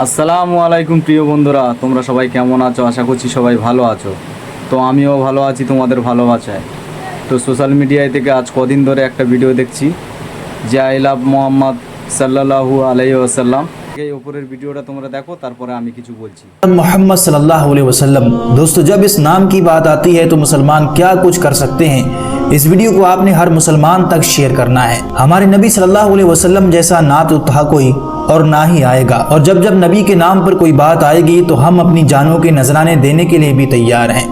আসসালামু আলাইকুম প্রিয় বন্ধুরা, তোমরা সবাই কেমন আছো? আশা করছি সবাই ভালো আছো। তো আমিও ভালো আছি তোমাদের ভালোবাসায়। তো সোশ্যাল মিডিয়ায় থেকে আজ কদিন ধরে একটা ভিডিও দেখছি যে আই লাভ মোহাম্মদ সাল্লাল্লাহু আলাইহি ওয়াসাল্লাম। এই উপরের ভিডিওটা তোমরা দেখো, তারপরে আমি কিছু বলছি। मोहम्मद सल्लल्लाहु अलैहि वसल्लम। दोस्तों, जब इस नाम की बात आती है तो मुसलमान क्या कुछ कर सकते हैं, इस वीडियो को आपने हर मुसलमान तक शेयर करना है। हमारे नबी सल्लल्लाहु अलैहि वसल्लम जैसा ना तो था कोई और ना ही आएगा, और जब जब नबी के नाम पर कोई बात आएगी तो हम अपनी जानों के नजराने देने के लिए भी तैयार हैं।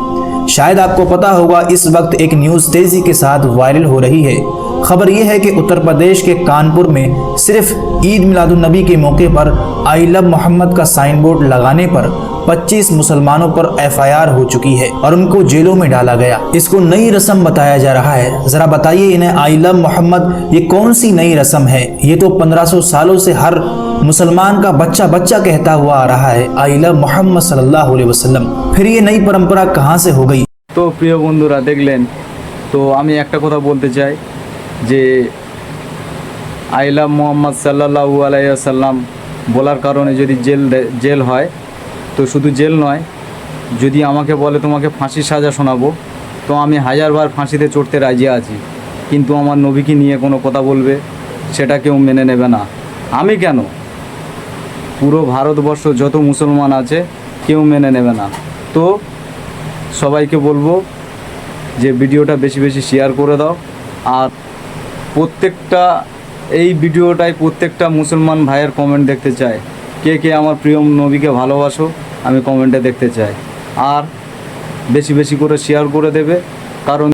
शायद आपको पता होगा, इस वक्त एक न्यूज़ तेजी के साथ वायरल हो रही है। खबर यह है कि उत्तर प्रदेश के कानपुर में सिर्फ ईद मिलादुन्नबी के मौके पर आई लव मोहम्मद का साइन बोर्ड लगाने पर 25 मुसलमानों पर FIR हो चुकी है और उनको जेलों में डाला गया। इसको नई रस्म बताया जा रहा है। जरा बताइए इन्हें, आई लव मोहम्मद ये कौन सी नई रस्म है? ये तो 1500 सालों से हर मुसलमान का बच्चा बच्चा कहता हुआ आ रहा है, आई लव मोहम्मद सल्लल्लाहु अलैहि वसल्लम। फिर ये नई परंपरा कहाँ से हो गई? তো প্রিয় বন্ধুরা, দেখলেন তো আমি একটা কথা বলতে চাই যে আই লাভ মোহাম্মদ সাল্লাল্লাহু আলাইহি ওয়াসাল্লাম বলার কারণে যদি জেল হয়, তো শুধু জেল নয়, যদি আমাকে বলে তোমাকে ফাঁসির সাজা শোনাবো, তো আমি হাজারবার ফাঁসিতে চড়তে রাজি আছি। কিন্তু আমার নবীকে নিয়ে কোনো কথা বলবে, সেটা কেউ মেনে নেবে না। আমি কেন, পুরো ভারতবর্ষ যত মুসলমান আছে কেউ মেনে নেবে না। তো সবাইকে বলবো যে ভিডিওটা বেশি বেশি শেয়ার করে দাও। আর প্রত্যেকটা এই ভিডিওটাই প্রত্যেকটা মুসলমান ভাইয়ের কমেন্ট দেখতে চাই। কে কে আমার প্রিয় নবীকে ভালোবাসো, আমি কমেন্টে দেখতে চাই। আর বেশি বেশি করে শেয়ার করে দেবে, কারণ